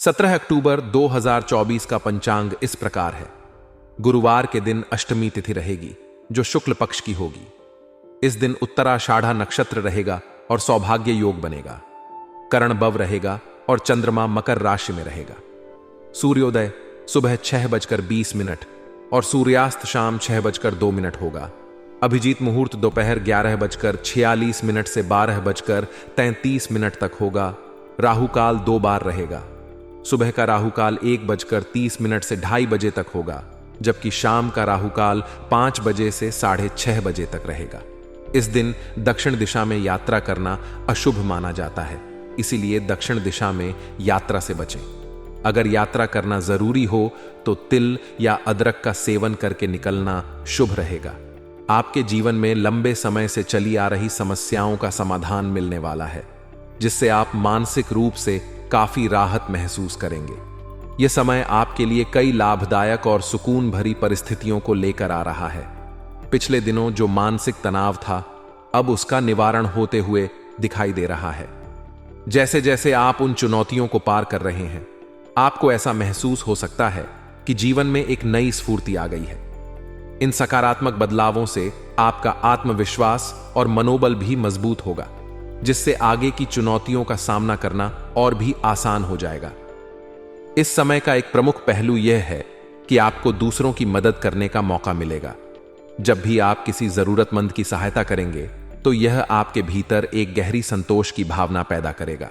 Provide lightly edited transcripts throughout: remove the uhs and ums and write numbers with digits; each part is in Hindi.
17 अक्टूबर 2024 का पंचांग इस प्रकार है। गुरुवार के दिन अष्टमी तिथि रहेगी, जो शुक्ल पक्ष की होगी। इस दिन उत्तराषाढ़ा नक्षत्र रहेगा और सौभाग्य योग बनेगा। करण बव रहेगा और चंद्रमा मकर राशि में रहेगा। सूर्योदय सुबह 6:20 और सूर्यास्त शाम 6:02 होगा। अभिजीत मुहूर्त दोपहर 11:46 से 12:33 तक होगा। राहु काल 2 बार रहेगा। सुबह का राहु काल 1:30 से 2:30 बजे तक होगा, जबकि शाम का राहु काल 5 बजे से 6:30 बजे तक रहेगा। इस दिन दक्षिण दिशा में यात्रा करना अशुभ माना जाता है, इसीलिए दक्षिण दिशा में यात्रा से बचें। अगर यात्रा करना जरूरी हो तो तिल या अदरक का सेवन करके निकलना शुभ रहेगा। आपके जीवन में लंबे समय से चली आ रही समस्याओं का समाधान मिलने वाला है, जिससे आप मानसिक रूप से काफी राहत महसूस करेंगे। यह समय आपके लिए कई लाभदायक और सुकून भरी परिस्थितियों को लेकर आ रहा है। पिछले दिनों जो मानसिक तनाव था, अब उसका निवारण होते हुए दिखाई दे रहा है। जैसे जैसे आप उन चुनौतियों को पार कर रहे हैं, आपको ऐसा महसूस हो सकता है कि जीवन में एक नई स्फूर्ति आ गई है। इन सकारात्मक बदलावों से आपका आत्मविश्वास और मनोबल भी मजबूत होगा, जिससे आगे की चुनौतियों का सामना करना और भी आसान हो जाएगा। इस समय का एक प्रमुख पहलू यह है कि आपको दूसरों की मदद करने का मौका मिलेगा। जब भी आप किसी जरूरतमंद की सहायता करेंगे, तो यह आपके भीतर एक गहरी संतोष की भावना पैदा करेगा।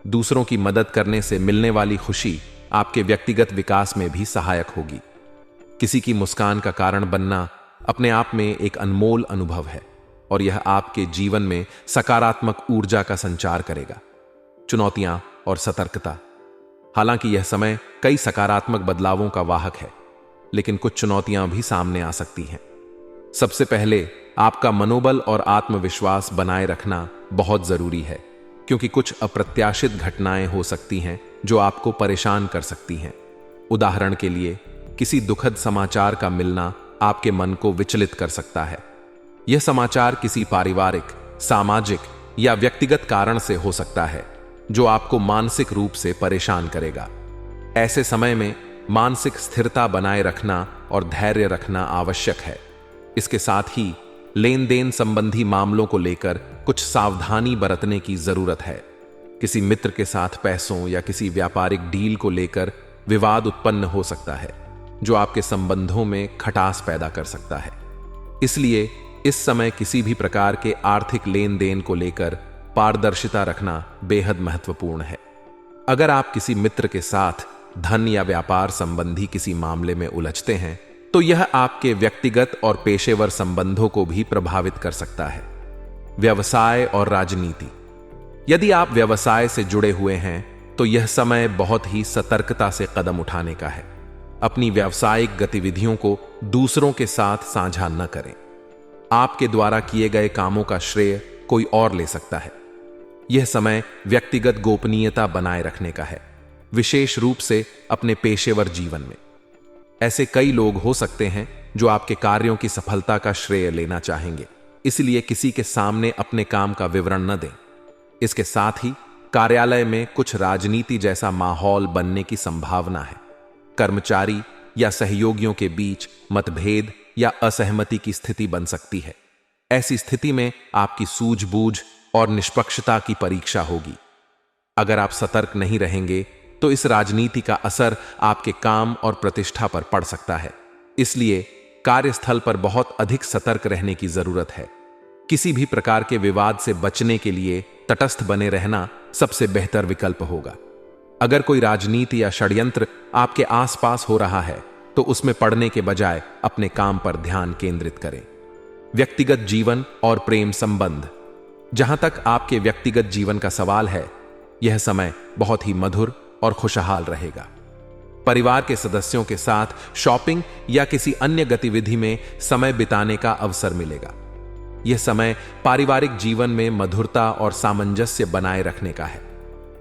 दूसरों की मदद करने से मिलने वाली खुशी आपके व्यक्तिगत विकास में भी सहायक होगी। किसी की मुस्कान का कारण बनना अपने आप में एक अनमोल अनुभव है और यह आपके जीवन में सकारात्मक ऊर्जा का संचार करेगा। चुनौतियां और सतर्कता। हालांकि यह समय कई सकारात्मक बदलावों का वाहक है, लेकिन कुछ चुनौतियां भी सामने आ सकती हैं। सबसे पहले आपका मनोबल और आत्मविश्वास बनाए रखना बहुत जरूरी है, क्योंकि कुछ अप्रत्याशित घटनाएं हो सकती हैं जो आपको परेशान कर सकती हैं। उदाहरण के लिए, किसी दुखद समाचार का मिलना आपके मन को विचलित कर सकता है। यह समाचार किसी पारिवारिक, सामाजिक या व्यक्तिगत कारण से हो सकता है, जो आपको मानसिक रूप से परेशान करेगा। ऐसे समय में मानसिक स्थिरता बनाए रखना और धैर्य रखना आवश्यक है। इसके साथ ही लेन देन संबंधी मामलों को लेकर कुछ सावधानी बरतने की जरूरत है। किसी मित्र के साथ पैसों या किसी व्यापारिक डील को लेकर विवाद उत्पन्न हो सकता है, जो आपके संबंधों में खटास पैदा कर सकता है। इसलिए इस समय किसी भी प्रकार के आर्थिक लेन देन को लेकर पारदर्शिता रखना बेहद महत्वपूर्ण है। अगर आप किसी मित्र के साथ धन या व्यापार संबंधी किसी मामले में उलझते हैं, तो यह आपके व्यक्तिगत और पेशेवर संबंधों को भी प्रभावित कर सकता है। व्यवसाय और राजनीति। यदि आप व्यवसाय से जुड़े हुए हैं, तो यह समय बहुत ही सतर्कता से कदम उठाने का है। अपनी व्यावसायिक गतिविधियों को दूसरों के साथ साझा न करें। आपके द्वारा किए गए कामों का श्रेय कोई और ले सकता है। यह समय व्यक्तिगत गोपनीयता बनाए रखने का है, विशेष रूप से अपने पेशेवर जीवन में। ऐसे कई लोग हो सकते हैं जो आपके कार्यों की सफलता का श्रेय लेना चाहेंगे, इसलिए किसी के सामने अपने काम का विवरण न दें। इसके साथ ही कार्यालय में कुछ राजनीति जैसा माहौल बनने की संभावना है। कर्मचारी या सहयोगियों के बीच मतभेद या असहमति की स्थिति बन सकती है। ऐसी स्थिति में आपकी सूझबूझ और निष्पक्षता की परीक्षा होगी। अगर आप सतर्क नहीं रहेंगे, तो इस राजनीति का असर आपके काम और प्रतिष्ठा पर पड़ सकता है। इसलिए कार्यस्थल पर बहुत अधिक सतर्क रहने की जरूरत है। किसी भी प्रकार के विवाद से बचने के लिए तटस्थ बने रहना सबसे बेहतर विकल्प होगा। अगर कोई राजनीति या षड्यंत्र आपके आसपास हो रहा है, तो उसमें पड़ने के बजाय अपने काम पर ध्यान केंद्रित करें। व्यक्तिगत जीवन और प्रेम संबंध। जहां तक आपके व्यक्तिगत जीवन का सवाल है, यह समय बहुत ही मधुर और खुशहाल रहेगा। परिवार के सदस्यों के साथ शॉपिंग या किसी अन्य गतिविधि में समय बिताने का अवसर मिलेगा। यह समय पारिवारिक जीवन में मधुरता और सामंजस्य बनाए रखने का है।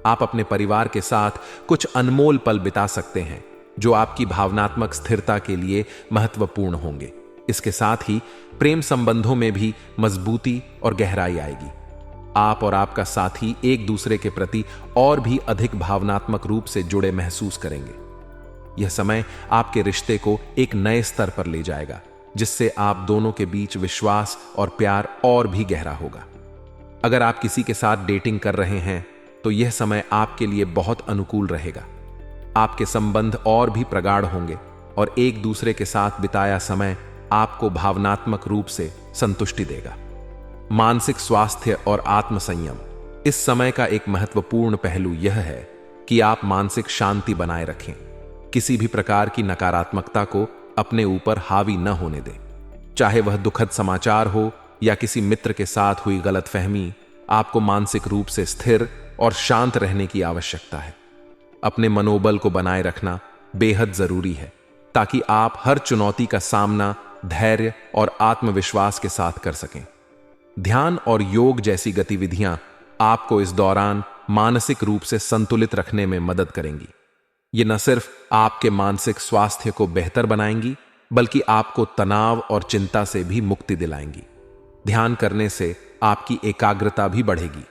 आप अपने परिवार के साथ कुछ अनमोल पल बिता सकते हैं, जो आपकी भावनात्मक स्थिरता के लिए महत्वपूर्ण होंगे। इसके साथ ही प्रेम संबंधों में भी मजबूती और गहराई आएगी। आप और आपका साथी एक दूसरे के प्रति और भी अधिक भावनात्मक रूप से जुड़े महसूस करेंगे। यह समय आपके रिश्ते को एक नए स्तर पर ले जाएगा, जिससे आप दोनों के बीच विश्वास और प्यार और भी गहरा होगा। अगर आप किसी के साथ डेटिंग कर रहे हैं तो यह समय आपके लिए बहुत अनुकूल रहेगा। आपके संबंध और भी प्रगाढ़ होंगे और एक दूसरे के साथ बिताया समय आपको भावनात्मक रूप से संतुष्टि देगा। मानसिक स्वास्थ्य और आत्मसंयम। इस समय का एक महत्वपूर्ण पहलू यह है कि आप मानसिक शांति बनाए रखें। किसी भी प्रकार की नकारात्मकता को अपने ऊपर हावी न होने दें। चाहे वह दुखद समाचार हो या किसी मित्र के साथ हुई गलतफहमी, आपको मानसिक रूप से स्थिर और शांत रहने की आवश्यकता है। अपने मनोबल को बनाए रखना बेहद जरूरी है ताकि आप हर चुनौती का सामना धैर्य और आत्मविश्वास के साथ कर सकें। ध्यान और योग जैसी गतिविधियां आपको इस दौरान मानसिक रूप से संतुलित रखने में मदद करेंगी। ये न सिर्फ आपके मानसिक स्वास्थ्य को बेहतर बनाएंगी, बल्कि आपको तनाव और चिंता से भी मुक्ति दिलाएंगी। ध्यान करने से आपकी एकाग्रता भी बढ़ेगी,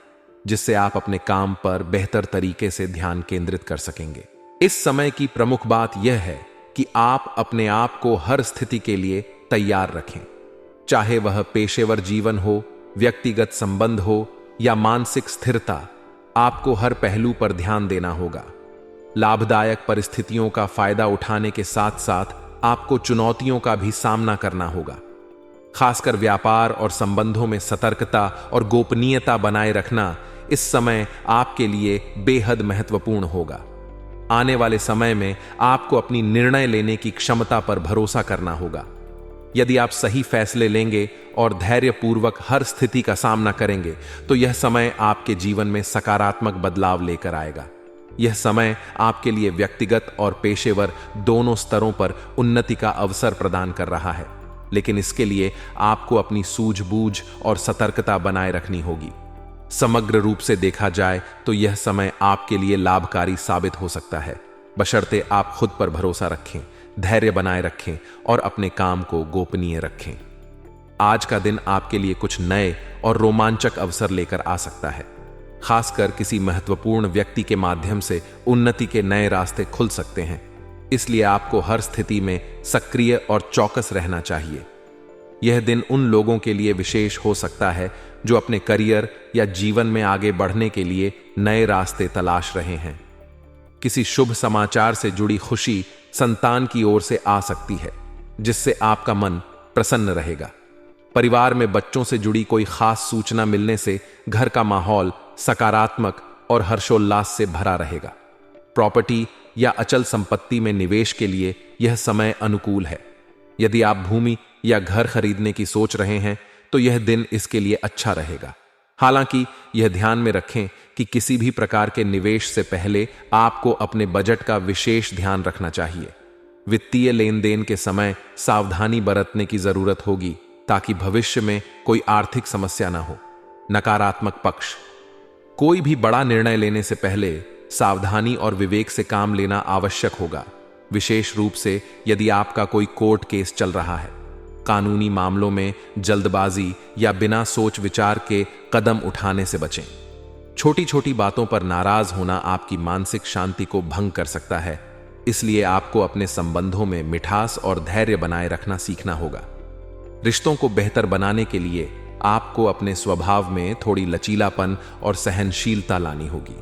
जिससे आप अपने काम पर बेहतर तरीके से ध्यान केंद्रित कर सकेंगे। इस समय की प्रमुख बात यह है कि आप अपने आप को हर स्थिति के लिए तैयार रखें। चाहे वह पेशेवर जीवन हो, व्यक्तिगत संबंध हो या मानसिक स्थिरता, आपको हर पहलू पर ध्यान देना होगा। लाभदायक परिस्थितियों का फायदा उठाने के साथ साथ आपको चुनौतियों का भी सामना करना होगा। खासकर व्यापार और संबंधों में सतर्कता और गोपनीयता बनाए रखना इस समय आपके लिए बेहद महत्वपूर्ण होगा। आने वाले समय में आपको अपनी निर्णय लेने की क्षमता पर भरोसा करना होगा। यदि आप सही फैसले लेंगे और धैर्यपूर्वक हर स्थिति का सामना करेंगे तो यह समय आपके जीवन में सकारात्मक बदलाव लेकर आएगा। यह समय आपके लिए व्यक्तिगत और पेशेवर दोनों स्तरों पर उन्नति का अवसर प्रदान कर रहा है, लेकिन इसके लिए आपको अपनी सूझबूझ और सतर्कता बनाए रखनी होगी। समग्र रूप से देखा जाए तो यह समय आपके लिए लाभकारी साबित हो सकता है, बशर्ते आप खुद पर भरोसा रखें, धैर्य बनाए रखें और अपने काम को गोपनीय रखें। आज का दिन आपके लिए कुछ नए और रोमांचक अवसर लेकर आ सकता है। खासकर किसी महत्वपूर्ण व्यक्ति के माध्यम से उन्नति के नए रास्ते खुल सकते हैं, इसलिए आपको हर स्थिति में सक्रिय और चौकस रहना चाहिए। यह दिन उन लोगों के लिए विशेष हो सकता है जो अपने करियर या जीवन में आगे बढ़ने के लिए नए रास्ते तलाश रहे हैं। किसी शुभ समाचार से जुड़ी खुशी संतान की ओर से आ सकती है, जिससे आपका मन प्रसन्न रहेगा। परिवार में बच्चों से जुड़ी कोई खास सूचना मिलने से घर का माहौल सकारात्मक और हर्षोल्लास से भरा रहेगा। प्रॉपर्टी या अचल संपत्ति में निवेश के लिए यह समय अनुकूल है। यदि आप भूमि या घर खरीदने की सोच रहे हैं तो यह दिन इसके लिए अच्छा रहेगा। हालांकि यह ध्यान में रखें कि किसी भी प्रकार के निवेश से पहले आपको अपने बजट का विशेष ध्यान रखना चाहिए। वित्तीय लेन देन के समय सावधानी बरतने की जरूरत होगी ताकि भविष्य में कोई आर्थिक समस्या न हो। नकारात्मक पक्ष। कोई भी बड़ा निर्णय लेने से पहले सावधानी और विवेक से काम लेना आवश्यक होगा, विशेष रूप से यदि आपका कोई कोर्ट केस चल रहा है। कानूनी मामलों में जल्दबाजी या बिना सोच विचार के कदम उठाने से बचें। छोटी छोटी बातों पर नाराज होना आपकी मानसिक शांति को भंग कर सकता है, इसलिए आपको अपने संबंधों में मिठास और धैर्य बनाए रखना सीखना होगा। रिश्तों को बेहतर बनाने के लिए आपको अपने स्वभाव में थोड़ी लचीलापन और सहनशीलता लानी होगी।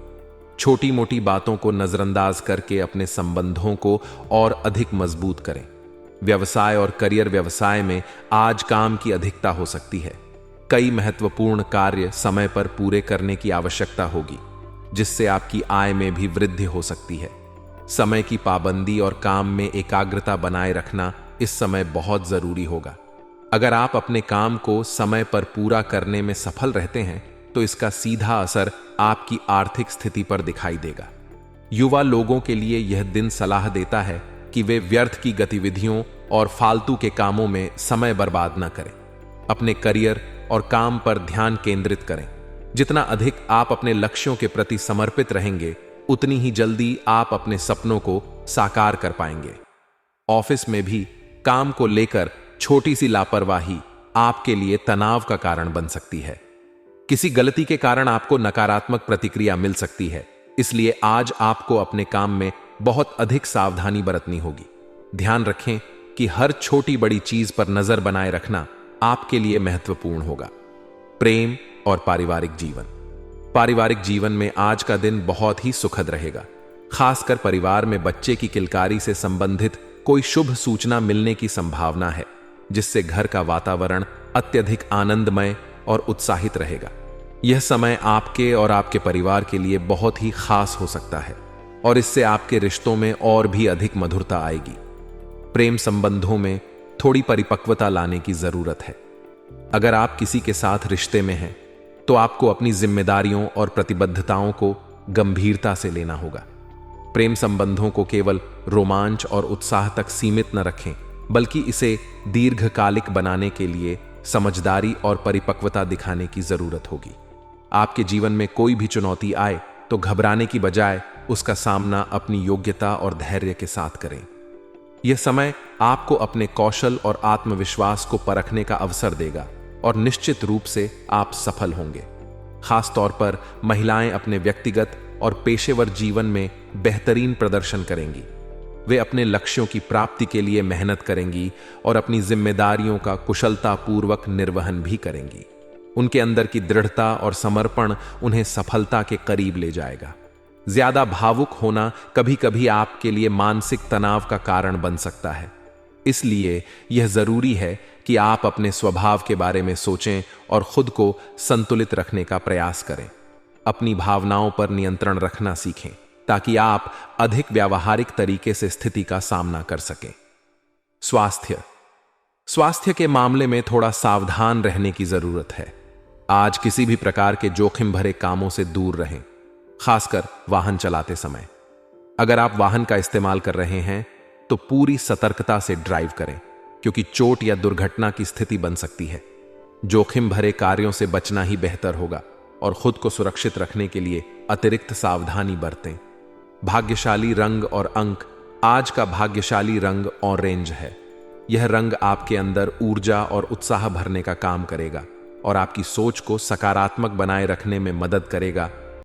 छोटी मोटी बातों को नजरअंदाज करके अपने संबंधों को और अधिक मजबूत करें। व्यवसाय और करियर। व्यवसाय में आज काम की अधिकता हो सकती है। कई महत्वपूर्ण कार्य समय पर पूरे करने की आवश्यकता होगी, जिससे आपकी आय में भी वृद्धि हो सकती है। समय की पाबंदी और काम में एकाग्रता बनाए रखना इस समय बहुत जरूरी होगा। अगर आप अपने काम को समय पर पूरा करने में सफल रहते हैं तो इसका सीधा असर आपकी आर्थिक स्थिति पर दिखाई देगा। युवा लोगों के लिए यह दिन सलाह देता है कि वे व्यर्थ की गतिविधियों और फालतू के कामों में समय बर्बाद न करें। अपने करियर और काम पर ध्यान केंद्रित करें। जितना अधिक आप अपने लक्ष्यों के प्रति समर्पित रहेंगे, उतनी ही जल्दी आप अपने सपनों को साकार कर पाएंगे। ऑफिस में भी काम को लेकर छोटी सी लापरवाही आपके लिए तनाव का कारण बन सकती है। किसी गलती के कारण आपको नकारात्मक प्रतिक्रिया मिल सकती है, इसलिए आज आपको अपने काम में बहुत अधिक सावधानी बरतनी होगी। ध्यान रखें कि हर छोटी बड़ी चीज पर नजर बनाए रखना आपके लिए महत्वपूर्ण होगा। प्रेम और पारिवारिक जीवन। पारिवारिक जीवन में आज का दिन बहुत ही सुखद रहेगा। खासकर परिवार में बच्चे की किलकारी से संबंधित कोई शुभ सूचना मिलने की संभावना है, जिससे घर का वातावरण अत्यधिक आनंदमय और उत्साहित रहेगा। यह समय आपके और आपके परिवार के लिए बहुत ही खास हो सकता है और इससे आपके रिश्तों में और भी अधिक मधुरता आएगी। प्रेम संबंधों में थोड़ी परिपक्वता लाने की जरूरत है। अगर आप किसी के साथ रिश्ते में हैं, तो आपको अपनी जिम्मेदारियों और प्रतिबद्धताओं को गंभीरता से लेना होगा। प्रेम संबंधों को केवल रोमांच और उत्साह तक सीमित न रखें, बल्कि इसे दीर्घकालिक बनाने के लिए समझदारी और परिपक्वता दिखाने की जरूरत होगी। आपके जीवन में कोई भी चुनौती आए तो घबराने की बजाय उसका सामना अपनी योग्यता और धैर्य के साथ करें। यह समय आपको अपने कौशल और आत्मविश्वास को परखने का अवसर देगा और निश्चित रूप से आप सफल होंगे। खास तौर पर महिलाएं अपने व्यक्तिगत और पेशेवर जीवन में बेहतरीन प्रदर्शन करेंगी। वे अपने लक्ष्यों की प्राप्ति के लिए मेहनत करेंगी और अपनी जिम्मेदारियों का कुशलतापूर्वक निर्वहन भी करेंगी। उनके अंदर की दृढ़ता और समर्पण उन्हें सफलता के करीब ले जाएगा। ज्यादा भावुक होना कभी कभी आपके लिए मानसिक तनाव का कारण बन सकता है, इसलिए यह जरूरी है कि आप अपने स्वभाव के बारे में सोचें और खुद को संतुलित रखने का प्रयास करें। अपनी भावनाओं पर नियंत्रण रखना सीखें ताकि आप अधिक व्यावहारिक तरीके से स्थिति का सामना कर सकें। स्वास्थ्य के मामले में थोड़ा सावधान रहने की जरूरत है। आज किसी भी प्रकार के जोखिम भरे कामों से दूर रहें, खासकर वाहन चलाते समय। अगर आप वाहन का इस्तेमाल कर रहे हैं तो पूरी सतर्कता से ड्राइव करें, क्योंकि चोट या दुर्घटना की स्थिति बन सकती है। जोखिम भरे कार्यों से बचना ही बेहतर होगा और खुद को सुरक्षित रखने के लिए अतिरिक्त सावधानी बरतें। भाग्यशाली रंग और अंक। आज का भाग्यशाली रंग ऑरेंज है। यह रंग आपके अंदर ऊर्जा और उत्साह भरने का काम करेगा और आपकी सोच को सकारात्मक बनाए रखने में मदद करेगा